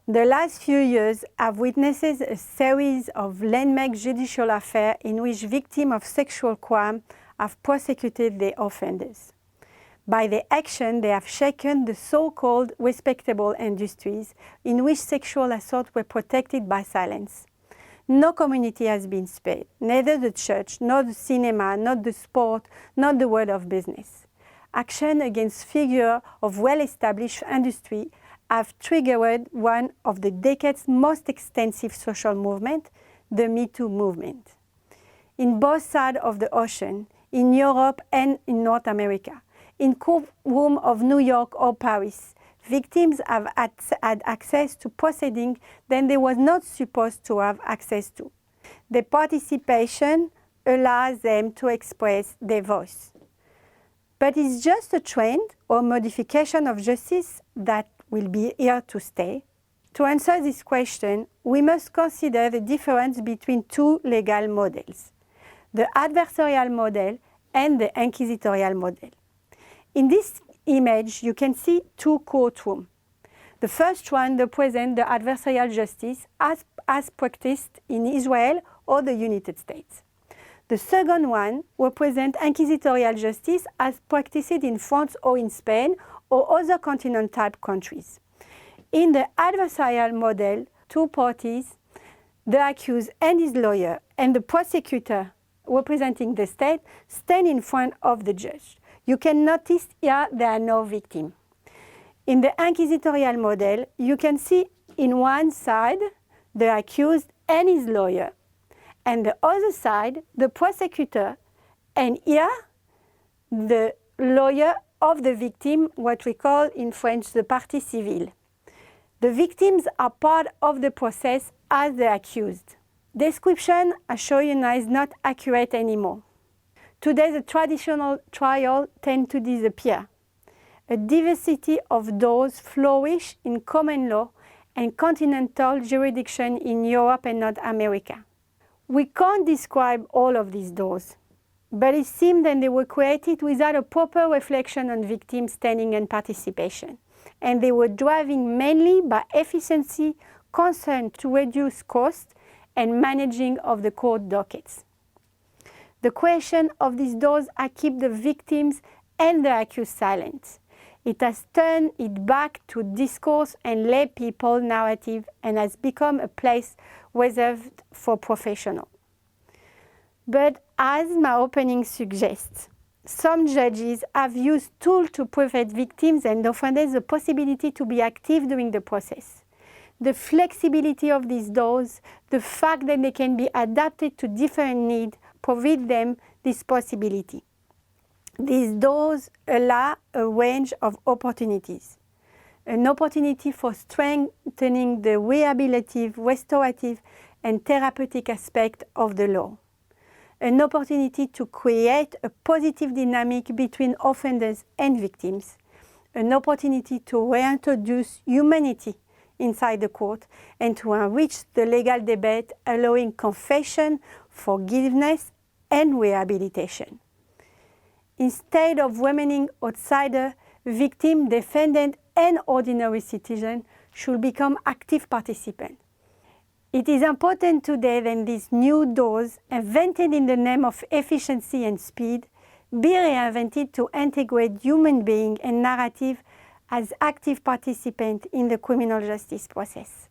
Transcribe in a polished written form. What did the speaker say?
The last few years have witnessed a series of landmark judicial affairs in which victims of sexual crime have prosecuted their offenders. By their action, they have shaken the so-called respectable industries in which sexual assault were protected by silence. No community has been spared, neither the church, nor the cinema, nor the sport, nor the world of business. Action against figures of well-established industry have triggered one of the decade's most extensive social movements, the Me Too movement. In both sides of the ocean, in Europe and in North America, in courtrooms of New York or Paris, victims have had access to proceedings that they were not supposed to have access to. Their participation allows them to express their voice. But it's just a trend or modification of justice that will be here to stay? To answer this question, we must consider the difference between two legal models, the adversarial model and the inquisitorial model. In this image, you can see two courtrooms. The first one represents the adversarial justice as practiced in Israel or the United States. The second one represents inquisitorial justice as practiced in France or in Spain or other continental countries. In the adversarial model, two parties, the accused and his lawyer, and the prosecutor representing the state, stand in front of the judge. You can notice here there are no victims. In the inquisitorial model, you can see in one side the accused and his lawyer, and the other side the prosecutor, and here the lawyer of the victim, what we call in French the partie civile. The victims are part of the process as the accused. Description, I show you now, is not accurate anymore. Today, the traditional trial tend to disappear. A diversity of those flourish in common law and continental jurisdiction in Europe and North America. We can't describe all of these doors, but it seems that they were created without a proper reflection on victim standing and participation, and they were driven mainly by efficiency, concern to reduce costs, and managing of the court dockets. The creation of these doors has kept the victims and the accused silent. It has turned it back to discourse and lay people narrative and has become a place reserved for professionals. But as my opening suggests, some judges have used tools to provide victims and offenders the possibility to be active during the process. The flexibility of these doors, the fact that they can be adapted to different needs, provide them this possibility. These doors allow a range of opportunities. An opportunity for strengthening the rehabilitative, restorative, and therapeutic aspect of the law. An opportunity to create a positive dynamic between offenders and victims. An opportunity to reintroduce humanity inside the court and to enrich the legal debate, allowing confession, forgiveness, and rehabilitation. Instead of remaining outsider, victim, defendant, and ordinary citizen should become active participants. It is important today that these new doors, invented in the name of efficiency and speed, be reinvented to integrate human being and narrative as active participants in the criminal justice process.